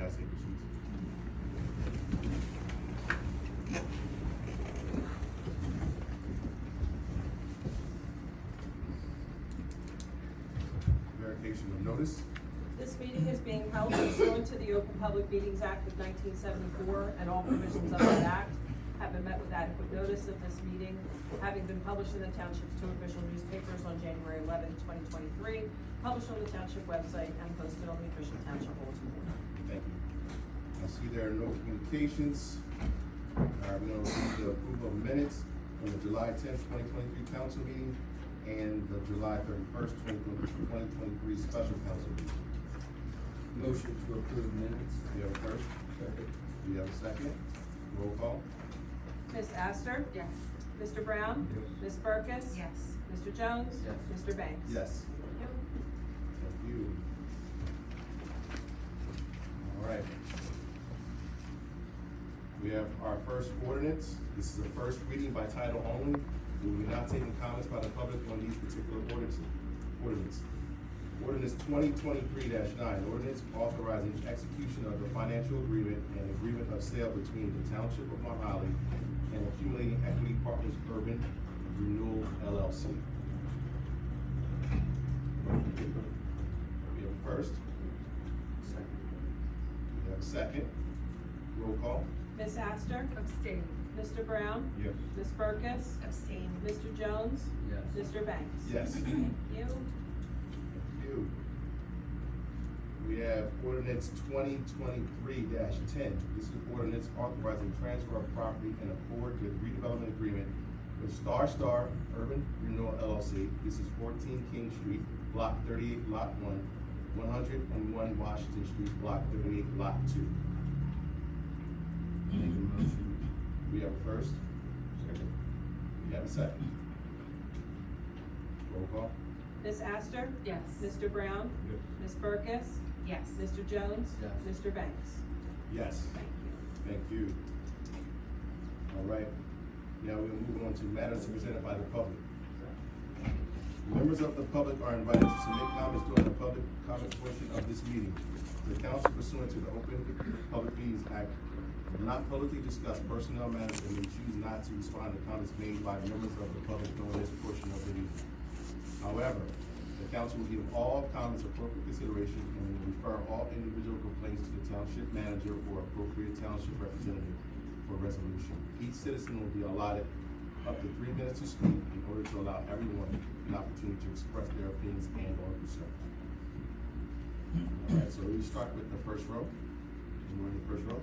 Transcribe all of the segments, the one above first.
pass paper sheets. Verification of notice. This meeting is being held pursuant to the Open Public Meetings Act of 1974, and all provisions of that act have been met with adequate notice of this meeting, having been published in the Township's two official newspapers on January 11, 2023, published on the Township website, and posted on the official Township bulletin board. Thank you. I see there are no communications. We're gonna receive the approval of minutes from the July 10th, 2023 council meeting and the July 31st, 2023 special council meeting. Motion to approve minutes. Do you have a first? Second. Do you have a second? Roll call. Ms. Astor? Yes. Mr. Brown? Yes. Ms. Burkus? Yes. Mr. Jones? Yes. Mr. Banks? Yes. Thank you. All right. We have our first ordinance. This is a first reading by title only. We will not take comments by the public on these particular ordinance. Ordinance 2023-9, ordinance authorizing execution of the financial agreement and agreement of sale between the Township of Mount Holly and Accumulating Equity Partners Urban Renewal LLC. We have a first. Second. We have a second. Roll call. Ms. Astor? Abstain. Mr. Brown? Yes. Ms. Burkus? Abstain. Mr. Jones? Yes. Mr. Banks? Yes. Thank you. Thank you. We have ordinance 2023-10. This is ordinance authorizing transfer of property in accord with redevelopment agreement with Star Urban Renewal LLC. This is 14 King Street, Block 38, Lot 1, 101 Washington Street, Block 38, Lot 2. Make a motion. We have a first. Second. We have a second. Roll call. Ms. Astor? Yes. Mr. Brown? Yes. Ms. Burkus? Yes. Mr. Jones? Yes. Mr. Banks? Yes. Thank you. Thank you. All right. Now we'll move on to matters presented by the public. Members of the public are invited to submit comments during the public comment portion of this meeting. The council pursuant to the Open Public Meetings Act will not publicly discuss personnel matters and may choose not to respond to comments made by members of the public during this portion of the meeting. However, the council will give all comments appropriate consideration and will refer all individual complaints to the township manager or appropriate township representative for resolution. Each citizen will be allotted up to 3 minutes to speak in order to allow everyone an opportunity to express their opinions and or concerns. All right, so we start with the first row. Anyone in the first row?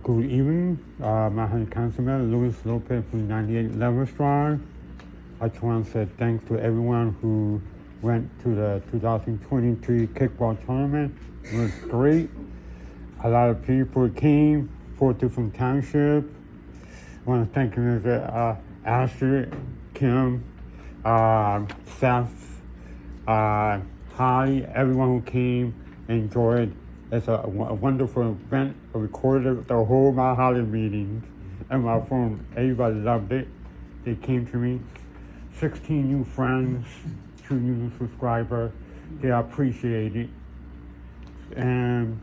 Good evening, my Councilman Luis Lopez from 98 Leverage Drive. I just want to say thanks to everyone who went to the 2023 kickball tournament. It was great. A lot of people came, 4 different townships. I want to thank Mr. Astrid, Kim, Seth, Holly, everyone who came, enjoyed. It's a wonderful event. I recorded the whole Mount Holly meeting and my phone. Everybody loved it. They came to me. 16 new friends, 2 new subscribers. They appreciate it. And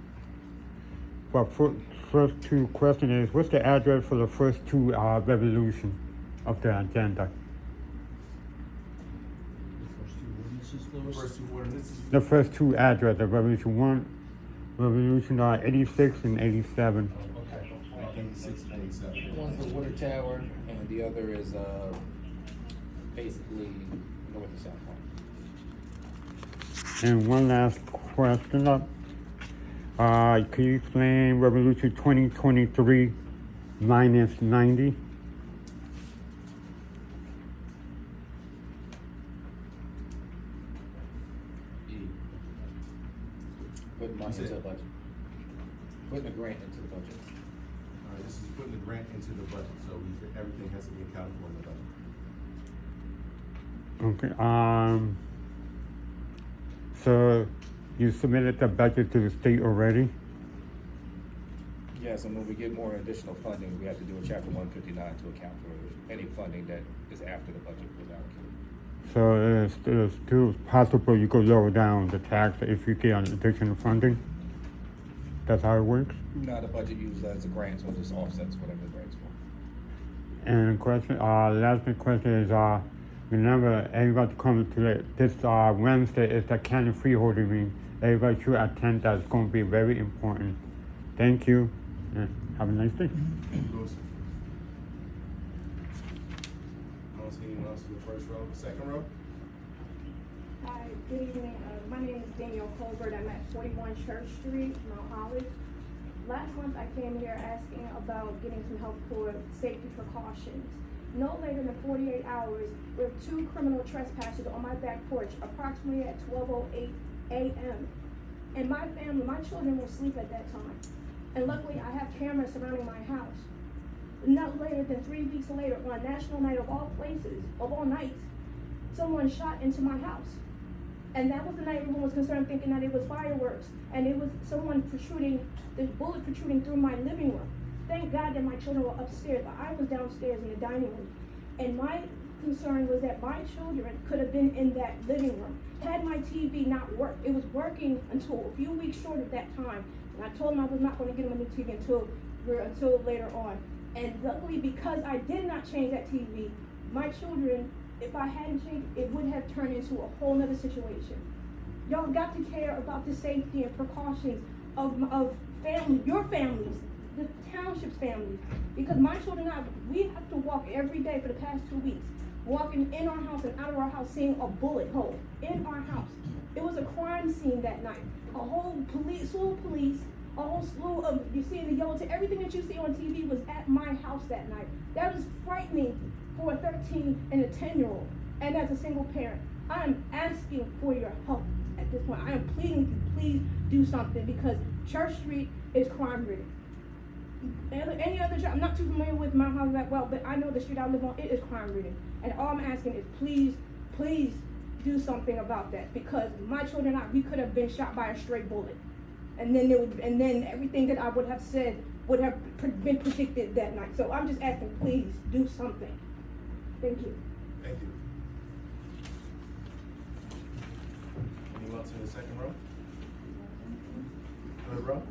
but first 2 question is, what's the address for the first 2 resolution of the agenda? The first 2 ordinances, Louis? First 2 ordinances. The first 2 addresses, Revolution 1, Revolution 86 and 87. Okay. 86 and 87. One's the water tower, and the other is basically north and south one. And one last question. Can you explain Revolution 2023 minus 90? Putting money You said- into the budget. Putting a grant into the budget. All right, this is putting the grant into the budget, so everything has to be accounted for in the budget. Okay. So you submitted the budget to the state already? Yes, and when we get more additional funding, we have to do a chapter 159 to account for any funding that is after the budget was allocated. So it's still possible you could lower down the tax if you get additional funding? That's how it works? No, the budget uses that as a grant, so it just offsets whatever the grant's for. And question, last question is, remember everybody comes to this Wednesday is the county freeholder meeting. Everybody should attend. That's going to be very important. Thank you, and have a nice day. Lewis. I don't see anyone else in the first row. Second row? Hi, good evening. My name is Danielle Colbert. I'm at 41 Church Street, Mount Holly. Last month I came here asking about getting some help for safety precautions. No later than 48 hours, with 2 criminal trespassers on my back porch, approximately at 12:08 a.m. And my family, my children were asleep at that time. And luckily I have cameras surrounding my house. Not later than 3 weeks later, on a national night of all places, of all nights, someone shot into my house. And that was the night everyone was concerned, thinking that it was fireworks. And it was someone protruding, this bullet protruding through my living room. Thank God that my children were upstairs, but I was downstairs in the dining room. And my concern was that my children could have been in that living room. Had my TV not worked, it was working until a few weeks short of that time. And I told them I was not going to get them a new TV until later on. And luckily, because I did not change that TV, my children, if I hadn't changed, it would have turned into a whole nother situation. Y'all got to care about the safety and precautions of family, your families, the township's families. Because my children and I, we have to walk every day for the past 2 weeks, walking in our house and out of our house, seeing a bullet hole in our house. It was a crime scene that night. A whole slew of police, a whole slew of, you see in the yellow, to everything that you see on TV was at my house that night. That was frightening for a 13 and a 10-year-old, and as a single parent. I am asking for your help at this point. I am pleading with you, please do something, because Church Street is crime-ridden. Any other job, I'm not too familiar with Mount Holly that well, but I know the street I live on, it is crime-ridden. And all I'm asking is please, please do something about that, because my children and I, we could have been shot by a stray bullet. And then everything that I would have said would have been predicted that night. So I'm just asking, please do something. Thank you. Thank you. Anyone else in the second row? Third row?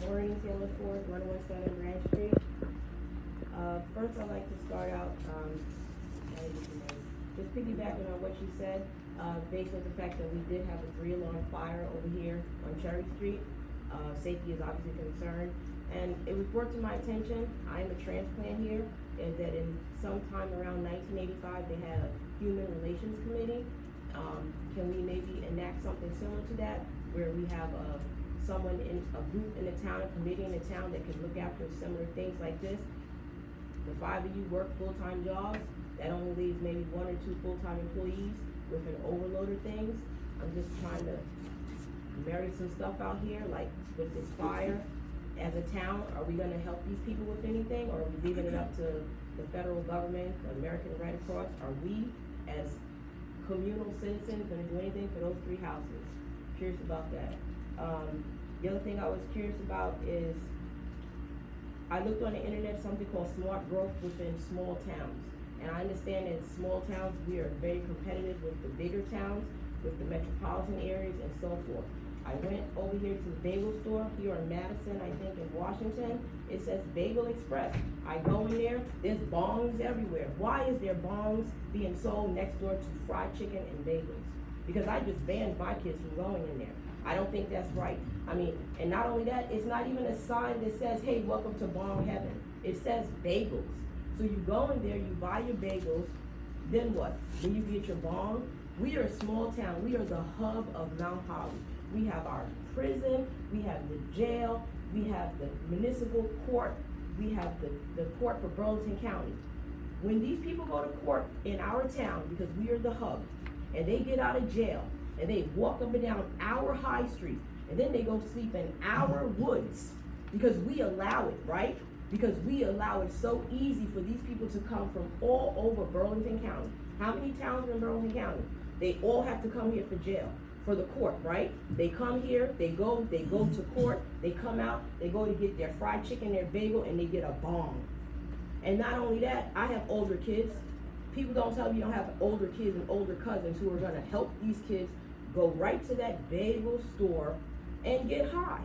Maureen Taylor Ford, 117 Grand Street. First I'd like to start out, just piggybacking on what you said, based on the fact that we did have a 3-alarm fire over here on Cherry Street. Safety is obviously a concern. And it was brought to my attention, I am a transplant here, and that in sometime around 1985, they had a Human Relations Committee. Can we maybe enact something similar to that, where we have someone in a group in the town, a committee in the town that can look after similar things like this? The 5 of you work full-time jobs, that only leaves maybe 1 or 2 full-time employees with an overload of things. I'm just trying to marry some stuff out here, like with this fire. As a town, are we gonna help these people with anything, or are we leaving it up to the federal government, the American Red Cross? Are we, as communal citizens, gonna do anything for those 3 houses? Curious about that. The other thing I was curious about is, I looked on the internet, something called smart growth within small towns. And I understand that in small towns, we are very competitive with the bigger towns, with the metropolitan areas and so forth. I went over here to the bagel store here in Madison, I think in Washington. It says Bagel Express. I go in there, there's bongs everywhere. Why is there bongs being sold next door to fried chicken and bagels? Because I just banned my kids from going in there. I don't think that's right. I mean, and not only that, it's not even a sign that says, hey, welcome to Bong Heaven. It says bagels. So you go in there, you buy your bagels, then what? Then you get your bong. We are a small town. We are the hub of Mount Holly. We have our prison, we have the jail, we have the municipal court, we have the court for Burlington County. When these people go to court in our town, because we are the hub, and they get out of jail, and they walk up and down our high street, and then they go sleep in our woods, because we allow it, right? Because we allow it so easy for these people to come from all over Burlington County. How many towns are in Burlington County? They all have to come here for jail. For the court, right? They come here, they go to court, they come out, they go to get their fried chicken, their bagel, and they get a bong. And not only that, I have older kids. People don't tell me you don't have older kids and older cousins who are gonna help these kids go right to that bagel store and get high.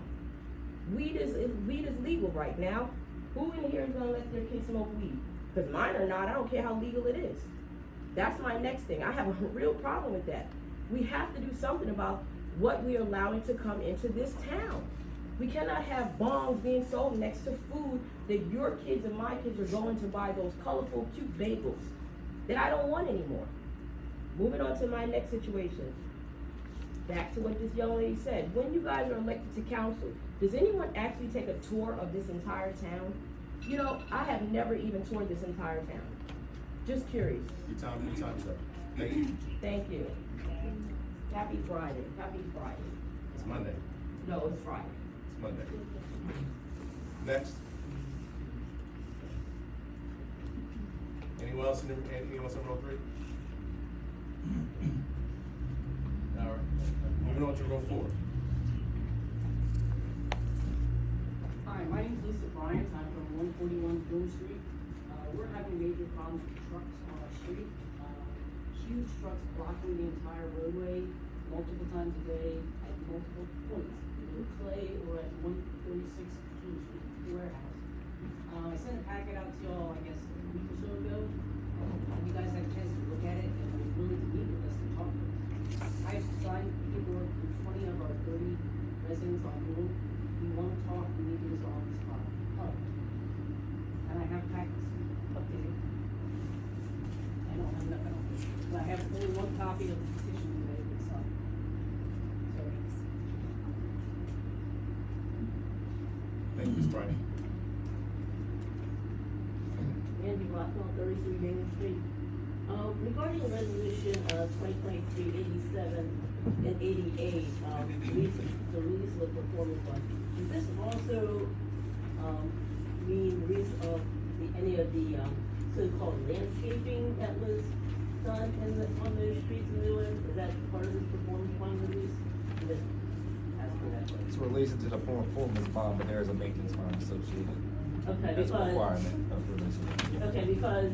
Weed is legal right now. Who in here is gonna let their kids smoke weed? Cause mine are not, I don't care how legal it is. That's my next thing. I have a real problem with that. We have to do something about what we're allowing to come into this town. We cannot have bongs being sold next to food that your kids and my kids are going to buy those colorful, cute bagels that I don't want anymore. Moving on to my next situation. Back to what this young lady said. When you guys are elected to council, does anyone actually take a tour of this entire town? You know, I have never even toured this entire town. Just curious. Your time is up. Thank you. Thank you. Happy Friday. Happy Friday. It's Monday. No, it's Friday. It's Monday. Next. Anyone else in row 3? All right. Moving on to row 4. Hi, my name's Lisa Bryant. I'm from 141 Boone Street. We're having major problems with trucks on our street. Huge trucks blocking the entire roadway multiple times a day at multiple points, either Clay or at 146 Boone Street, the warehouse. I sent a packet out to y'all, I guess, a week or so ago. You guys had a chance to look at it and were willing to meet with us and talk with us. I have signed paperwork from 20 of our 30 residents on Boone. We want to talk, we need to resolve this problem. And I have packets updated. I don't have enough, but I have only one copy of the petition today that's signed. So, Thank you, Ms. Bryant. Andy Rockwell, 33 Main Street. Regarding the resolution 2023-87 and 88, the release of the performance bond, does this also mean release of any of the so-called landscaping that was done on those streets in New England? Is that part of this performance bond release? Ask for that question. It's related to the performance bond, but there is a maintenance bond associated. Okay, It's a because. requirement of releasing it. Okay, because,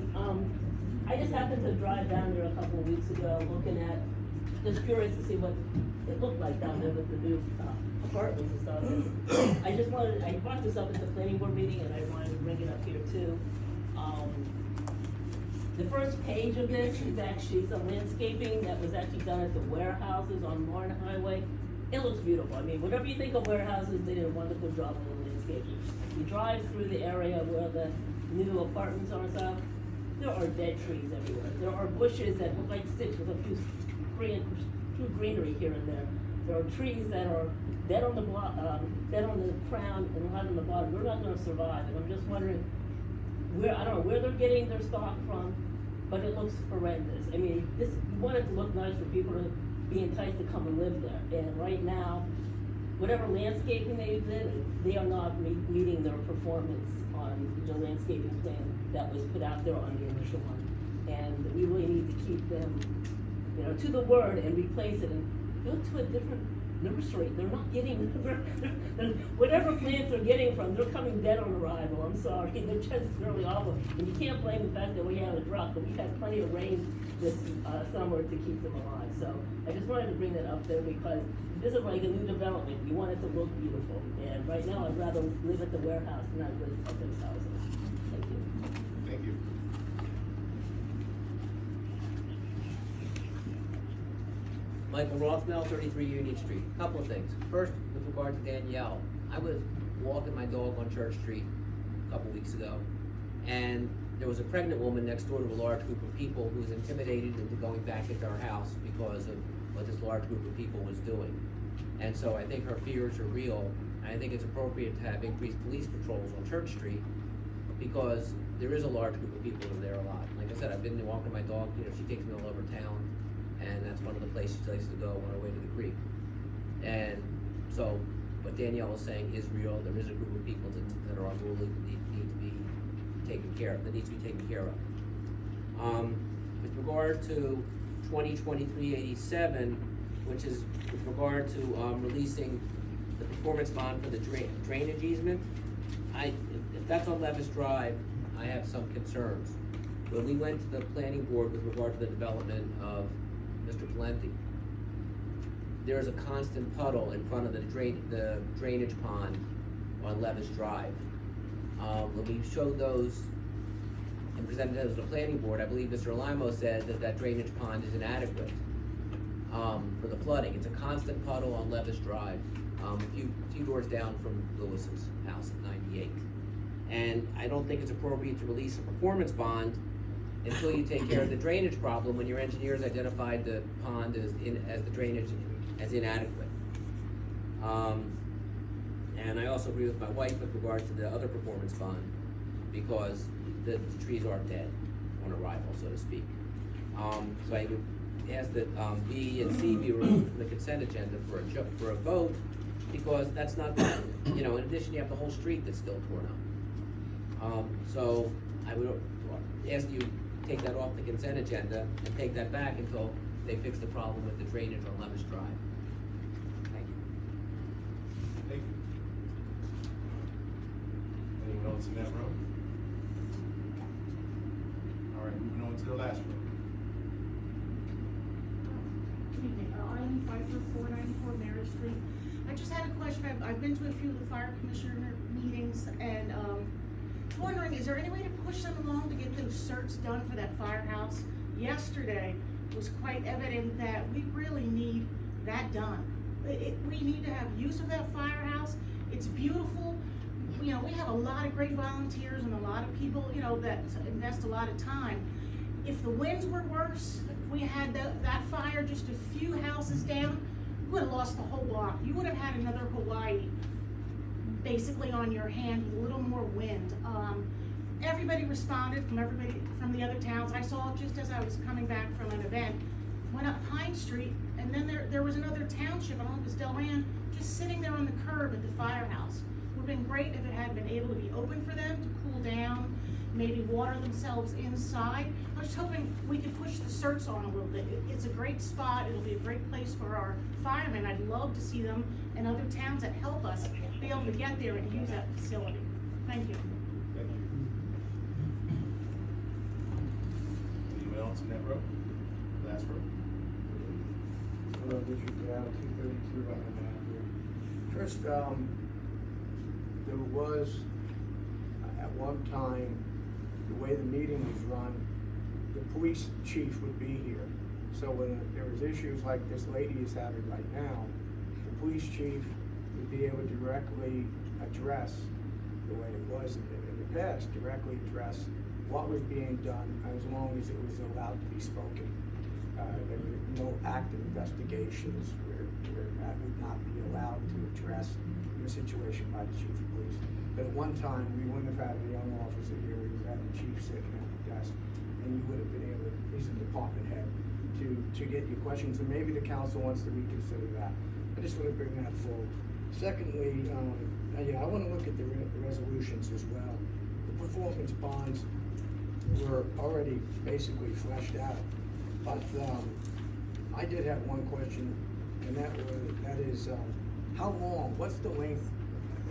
I just happened to drive down there a couple of weeks ago, looking at, just curious to see what it looked like down there with the new apartments and stuff. And I brought this up at the planning board meeting, and I wanted to bring it up here too. The first page of this is actually some landscaping that was actually done at the warehouses on Martin Highway. It looks beautiful. I mean, whatever you think of warehouses, they did a wonderful job on the landscaping. You drive through the area where the new apartments are and stuff, there are dead trees everywhere. There are bushes that look like sticks with a few greenery here and there. There are trees that are dead on the dead on the crown and right on the bottom. They're not gonna survive. And I'm just wondering I don't know where they're getting their stock from, but it looks horrendous. I mean, we want it to look nice for people to be enticed to come and live there. And right now, whatever landscaping they did, they are not meeting their performance on the landscaping plan that was put out there on the initial one. And we really need to keep them, to the word and replace it and go to a different nursery. They're not getting, whatever plants they're getting from, they're coming dead on arrival. I'm sorry, they're just really awful. And you can't blame the fact that we have a drought, but we've had plenty of rain this summer to keep them alive. So I just wanted to bring that up there because this is like a new development. We want it to look beautiful. And right now, I'd rather live at the warehouse than I'd live at those houses. Thank you. Thank you. Michael Rothmel, 33 Union Street. Couple of things. First, with regard to Danielle, I was walking my dog on Church Street a couple weeks ago, and there was a pregnant woman next door to a large group of people who was intimidated into going back into our house because of what this large group of people was doing. And so I think her fears are real, and I think it's appropriate to have increased police patrols on Church Street because there is a large group of people in there a lot. Like I said, I've been walking my dog, she takes me all over town, and that's one of the places she likes to go on her way to the creek. And so what Danielle is saying is real. There is a group of people that are unruly that need to be taken care of, With regard to 2023-87, which is with regard to releasing the performance bond for the drainage easement, if that's on Levis Drive, I have some concerns. When we went to the planning board with regard to the development of Mr. Valenti, there's a constant puddle in front of the drainage pond on Levis Drive. When we showed those and presented those to the planning board, I believe Mr. Limo said that that drainage pond is inadequate, for the flooding. It's a constant puddle on Levis Drive, a few doors down from Lewis's house at 98. And I don't think it's appropriate to release a performance bond until you take care of the drainage problem, when your engineers identified the pond as the drainage as inadequate. And I also agree with my wife with regard to the other performance bond, because the trees are dead on arrival, so to speak. So I would ask that B and C be removed from the consent agenda for a vote, because that's not, in addition, you have the whole street that's still torn up. So I would ask you take that off the consent agenda and take that back until they fix the problem with the drainage on Levis Drive. Thank you. Thank you. Anyone else in that room? All right, moving on to the last room. Good evening, Arlene Pfeiffer, 494 Mary Street. I just had a question. I've been to a few of the fire commissioner meetings, and wondering, is there any way to push them along to get those certs done for that firehouse? Yesterday was quite evident that we really need that done. We need to have use of that firehouse. It's beautiful. We have a lot of great volunteers and a lot of people, that invest a lot of time. If the winds were worse, if we had that fire just a few houses down, we would have lost the whole block. You would have had another Hawaii basically on your hand with a little more wind. Everybody responded from the other towns. I saw it just as I was coming back from an event. Went up Pine Street, and then there was another township, I don't know if it was Delran, just sitting there on the curb at the firehouse. It would have been great if it had been able to be open for them to cool down, maybe water themselves inside. I was hoping we could push the certs on a little bit. It's a great spot. It'll be a great place for our firemen. I'd love to see them and other towns that help us be able to get there and use that facility. Thank you. Thank you. Anyone else in that row? Last row. Hello, District Gal, 232 on the map here. First, there was, at one time, the way the meeting was run, the police chief would be here. So when there was issues like this lady is having right now, the police chief would be able to directly address, the way it was in the past, directly address what was being done as long as it was allowed to be spoken. There were no active investigations where that would not be allowed to address the situation by the chief of police. But at one time, we wouldn't have had a young officer here, we would have had the chief sitting at the desk, and you would have been able to, he's a department head, to get your questions, and maybe the council wants to reconsider that. I just want to bring that forward. Secondly, I want to look at the resolutions as well. The performance bonds were already basically fleshed out. But I did have one question, and that is how long? What's the length?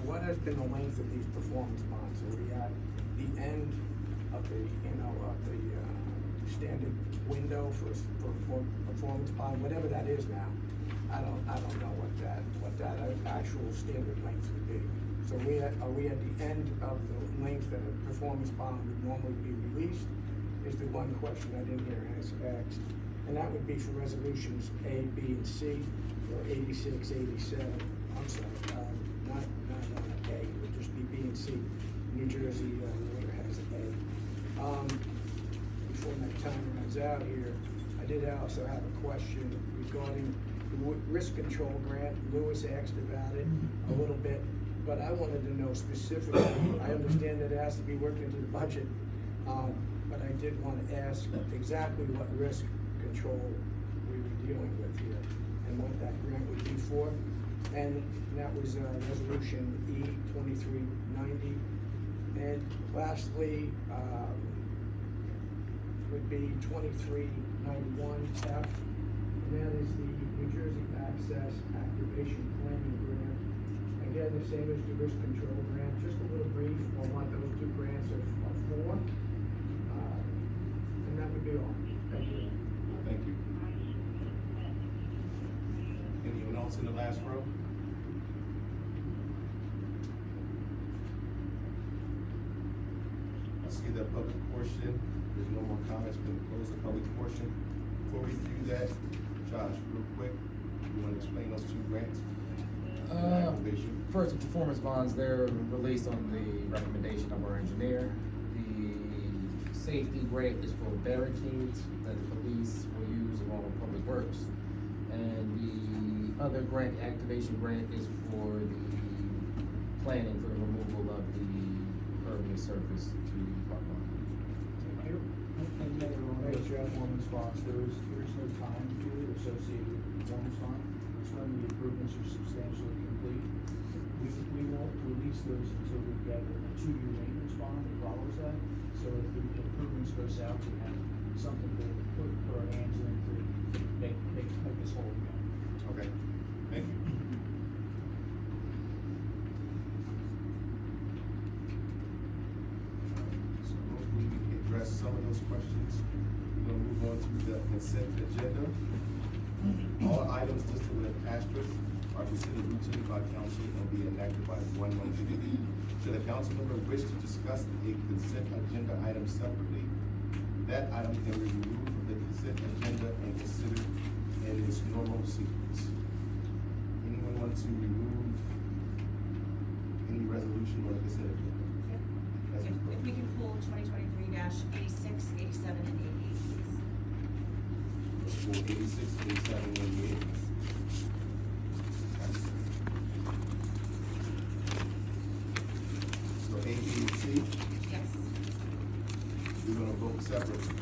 What has been the length of these performance bonds? Are we at the end of the standard window for performance bond, whatever that is now? I don't know what that actual standard length would be. So are we at the end of the length that a performance bond would normally be released? Is the one question I didn't hear asked. And that would be for resolutions A, B, and C, or 86, 87. I'm sorry, not A, it would just be B and C. New Jersey water has A. Before my time runs out here, I did also have a question regarding the risk control grant. Lewis asked about it a little bit, but I wanted to know specifically. I understand that it has to be worked into the budget. But I did want to ask exactly what risk control we were dealing with here and what that grant would be for. And that was resolution E2390. And lastly, would be 2391F. And that is the New Jersey Access Activation Planning Grant. again, the same as the risk control grant, just a little brief on what those two grants are for. And that would be all. Thank you. Thank you. Anyone else in the last row? I see the public portion, there's no more comments, we're gonna close the public portion. Before we do that, Josh, real quick, you wanna explain those two grants? Activation. First, the performance bonds, they're released on the recommendation of our engineer. The safety grant is for barricades that the police will use along with public works. And the other grant, activation grant, is for the planning for the removal of the impervious surface to the park lot. Thank you. And Mayor, on the performance bonds, there is no time period associated with the performance bond. It's when the improvements are substantially complete. We won't release those until we get a 2-year maintenance bond that follows that. So if the improvements go south, we have something to put our hands in to make this whole again. Okay, thank you. So hopefully we can address some of those questions. We're gonna move on to the consent agenda. All items listed with an asterisk are considered routine by council and be enacted by one motion. Should a council member wish to discuss a consent agenda item separately, that item can be removed from the consent agenda and considered in its normal sequence. Anyone want to remove any resolution or consent agenda? As If proposed. we can pull 2023-86, 87, and 88, please. For 86, 87, 88. So A, B, and C, Yes. we're gonna vote separately.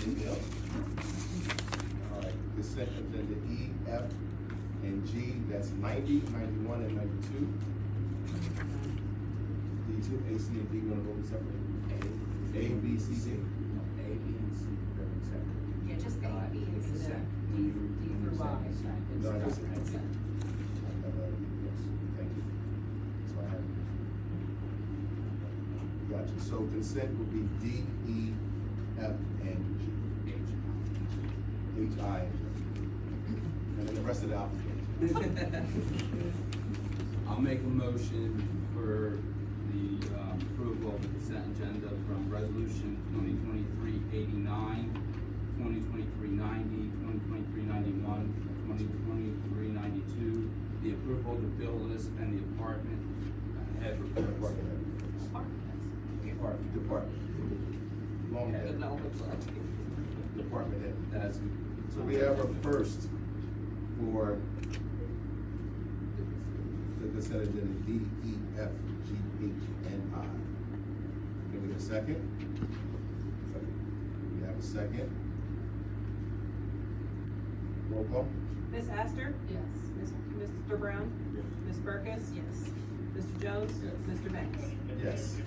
Anything else? All right, consent agenda E, F, and G, that's 90, 91, and 92. D2, A, C, and D, we're gonna vote separately. A, B, C, D. A, B, and C, very separate. Yeah, just A, B, and C. Consent. D through Y. No, I just- Consent. Yes, thank you. That's what I had. Gotcha, so consent will be D, E, F, and G. H, I, and J. And then the rest of the alphabet. I'll make a motion for the approval of the consent agenda from resolution 2023-89, 2023-90, 2023-91, 2023-92, the approval of the bill list and the apartment head reports. Department. Long head. Department head. That's. So we have a first for the consent agenda D, E, F, G, H, and I. Can we get a second? Second. We have a second. Roll call? Ms. Astor? Yes. Mr. Brown? Ms. Burkus? Yes. Mr. Jones? Yes. Mr. Banks? Yes.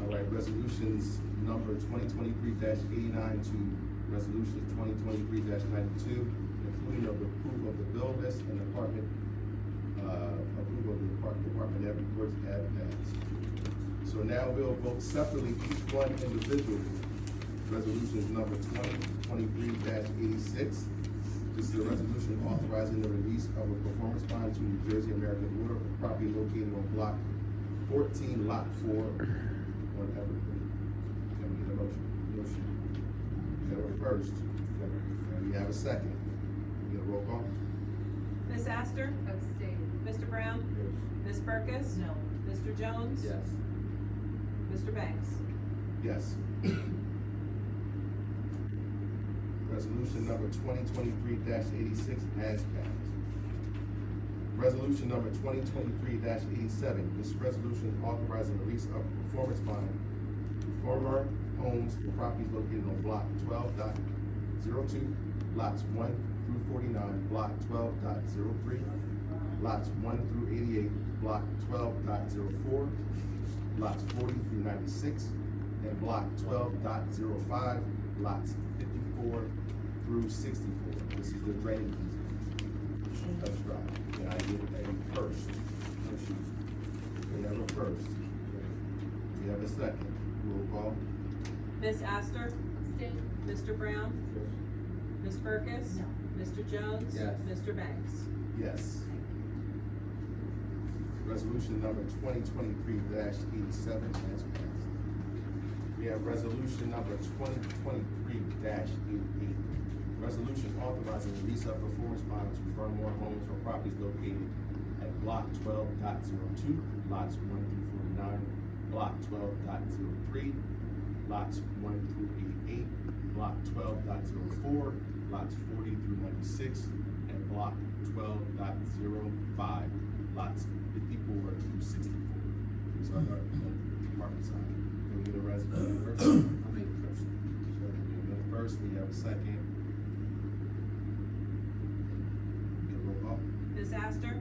All right, resolutions number 2023-89 to resolutions 2023-92, including of the approval of the bill list and department, approval of the department head reports have passed. So now we'll vote separately, each one individually. Resolutions number 2023-86. This is a resolution authorizing the release of a performance bond to New Jersey American Water for property located on block 14, lot 4, on Evergreen. Can we get a motion? That was first. And we have a second. Can we get a roll call? Ms. Astor? Abstain. Mr. Brown? Ms. Burkus? No. Mr. Jones? Yes. Mr. Banks? Yes. Resolution number 2023-86 has passed. Resolution number 2023-87, this resolution authorizing the release of a performance bond to Fernmoor homes for properties located on block 12.02, lots 1 through 49, block 12.03, lots 1 through 88, block 12.04, lots 40 through 96, and block 12.05, lots 54 through 64. This is the drainage easement. That's right. Can I get a first? We have a first. We have a second. Roll call. Ms. Astor? Mr. Brown? Ms. Burkus? Mr. Jones? Yes. Mr. Banks? Yes. Resolution number 2023-87 has passed. We have resolution number 2023-88. Resolution authorizing the lease of performance bonds to Fernmoor homes for properties located at block 12.02, lots 1 through 49, block 12.03, lots 1 through 88, block 12.04, lots 40 through 96, and block 12.05, lots 54 through 64. These are the department side. Can we get a resolution first? I'll make it first. So we have a first, we have a second. Get a roll call. Ms. Astor?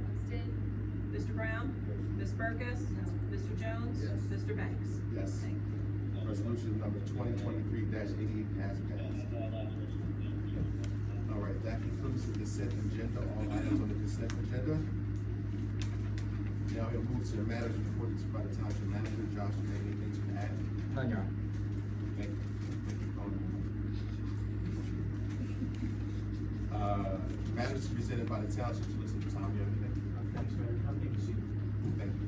Mr. Brown? Ms. Burkus? Mr. Jones? Yes. Mr. Banks? Yes. Thank you. Resolution number 2023-88 has passed. All right, that concludes the consent agenda, all items on the consent agenda. Now we'll move to the matters reported by the township manager. Josh, you have anything to add? None, Your Honor. Thank you. Thank you, matters presented by the township solicitor. Tom, you have anything? Thanks, Mayor. Nothing to see. Thank you.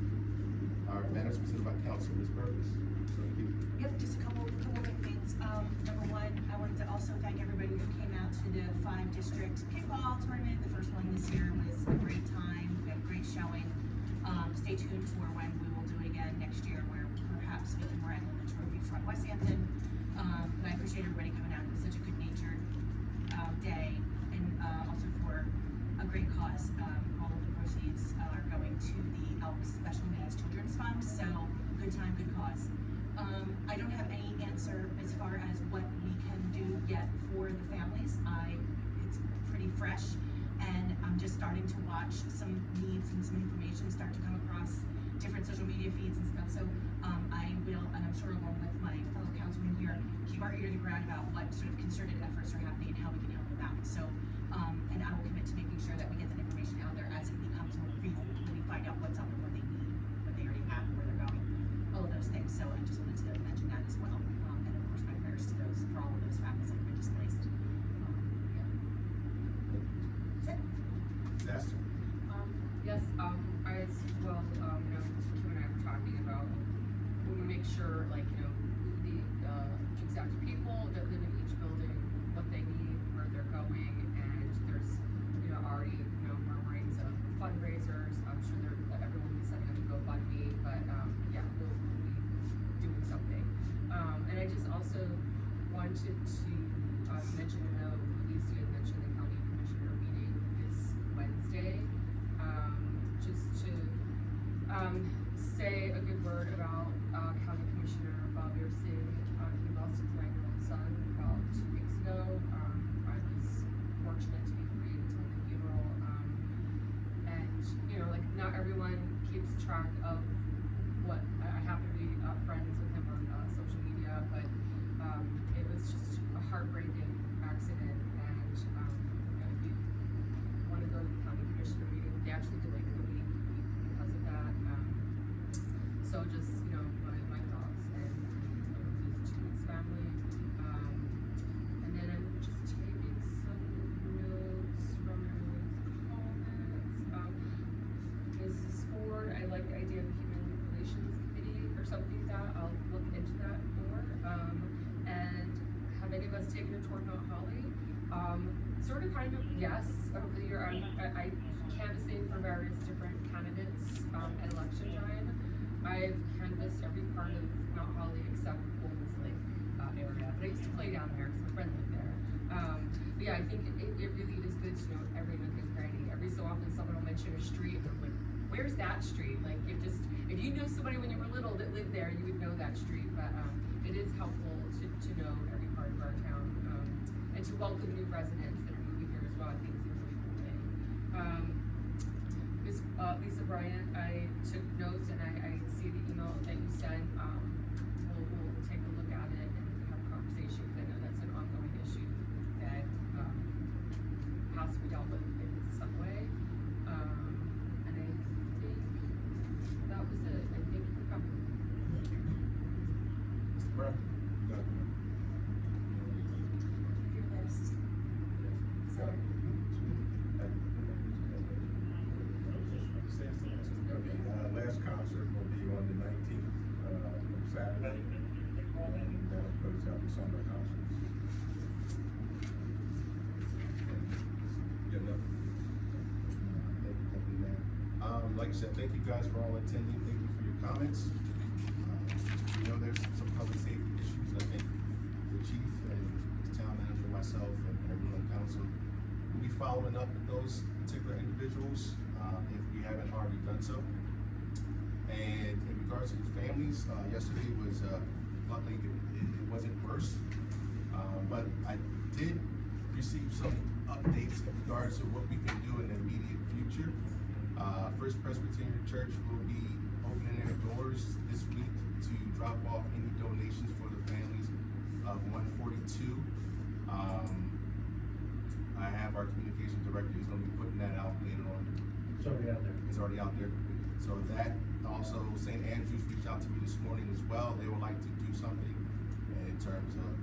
All right, matters presented by council, Ms. Burkus. So you. Yep, just a couple quick things. Number one, I wanted to also thank everybody who came out to the 5-district kickball tournament. The first one this year was a great time. We had a great showing. Stay tuned for when we will do it again next year, where perhaps we can rent the trophy from West Hampton. But I appreciate everybody coming out. It was such a good-natured day, and also for a great cause. All of the proceeds are going to the Elks Special Needs Children's Fund, so good time, good cause. I don't have any answer as far as what we can do yet for the families. It's pretty fresh, and I'm just starting to watch some needs and some information start to come across different social media feeds and stuff. So I will, and I'm sure along with my fellow councilmen here, keep our ear to the ground about what sort of concerted efforts are happening and how we can help them out. So, and I will commit to making sure that we get that information out there as it becomes more real, when we find out what's out there, what they need, what they already have, where they're going, all of those things. So I just wanted to mention that as well. And of course, my prayers to those, for all of those families that have been displaced. That's it. Astor. Yes, as well, Kim and I were talking about, when we make sure, like, the exact people that live in each building, what they need, where they're going, and there's, already, murmurings of fundraisers. I'm sure that everyone will be setting up a GoFundMe, but, yeah, we'll be doing something. And I just also wanted to mention, Lisa had mentioned the county commissioner meeting this Wednesday. Just to say a good word about County Commissioner Bob Yersin. He lost his 9-year-old son about 2 weeks ago. I was fortunate to be free to attend the funeral. And like, not everyone keeps track of what I happen to be friends with him on social media, but it was just a heartbreaking accident. And if you want to go to the county commissioner meeting, they actually delayed the week because of that. So just, my thoughts and condolences to his family. And then I'm just taking some notes from everyone's comments. Mrs. Ford, I like the idea of the Human Relations Committee or something like that. I'll look into that more. And have any of us taken a tour of Mount Holly? Sort of, kind of, yes. Over the year, I canvassing for various different candidates at election time. I've canvassed every part of Mount Holly except Golden's Lake area. But I used to play down there because my friend lived there. But yeah, I think it really is good to know every nook and cranny. Every so often someone will mention a street and I'm like, where's that street? Like, if you knew somebody when you were little that lived there, you would know that street. But it is helpful to know every part of our town and to welcome new residents that are moving here as well. I think is a really cool thing. Ms. Lisa Bryant, I took notes and I see the email that you sent. We'll take a look at it and have a conversation because I know that's an ongoing issue that like I said, thank you guys for all attending, thank you for your comments. You know, there's some public safety issues, I think the chief and the town manager, myself, and everyone on council will be following up with those particular individuals, if we haven't already done so. And in regards to the families, yesterday was, luckily it wasn't worse. But I did receive some updates in regards to what we can do in the immediate future. First Presbyterian Church will be opening their doors this week to drop off any donations for the families of 142. I have our communication director, he's gonna be putting that out later on. It's already out there. It's already out there. So that, also St. Andrews reached out to me this morning as well. They would like to do something in terms of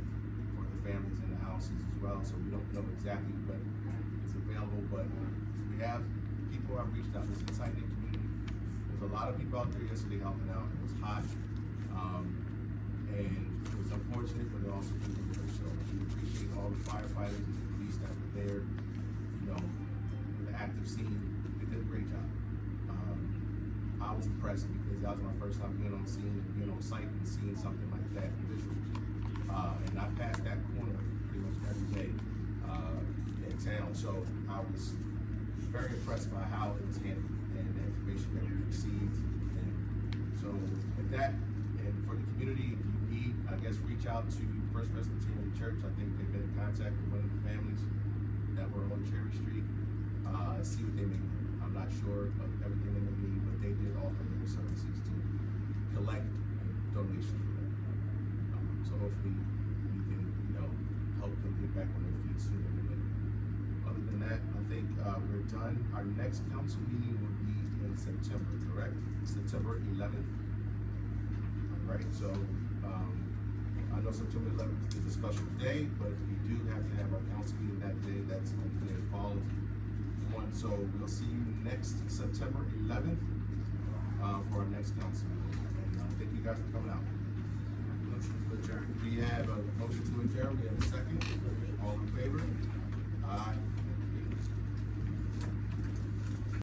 for the families in the houses as well. So we don't know exactly what is available, but we have people I've reached out. It's a tight knit community. There's a lot of people out there yesterday helping out. It was hot. And it was unfortunate, but it also was good. So we appreciate all the firefighters and the police that were there, you know, with the active scene. They did a great job. I was impressed because that was my first time being on scene and being on site and seeing something like that visually. And I passed that corner pretty much every day in town. So I was very impressed by how it was handled and the information that we received. And so with that, and for the community, if you need, I guess, reach out to First Presbyterian Church. I think they've been in contact with one of the families that were on Cherry Street. See what they may need. I'm not sure of everything they may need, but they did offer their services to collect donations for them. So hopefully we can, you know, help them get back on their feet sooner than later. Other than that, I think we're done. Our next council meeting will be in September, correct? September 11th. All right, so I know September 11th is a special day, but we do have to have our council meeting that day. That's the day it falls on. So we'll see you next September 11th for our next council meeting. And thank you guys for coming out. Motion to adjourn. We have a motion to adjourn. We have a second.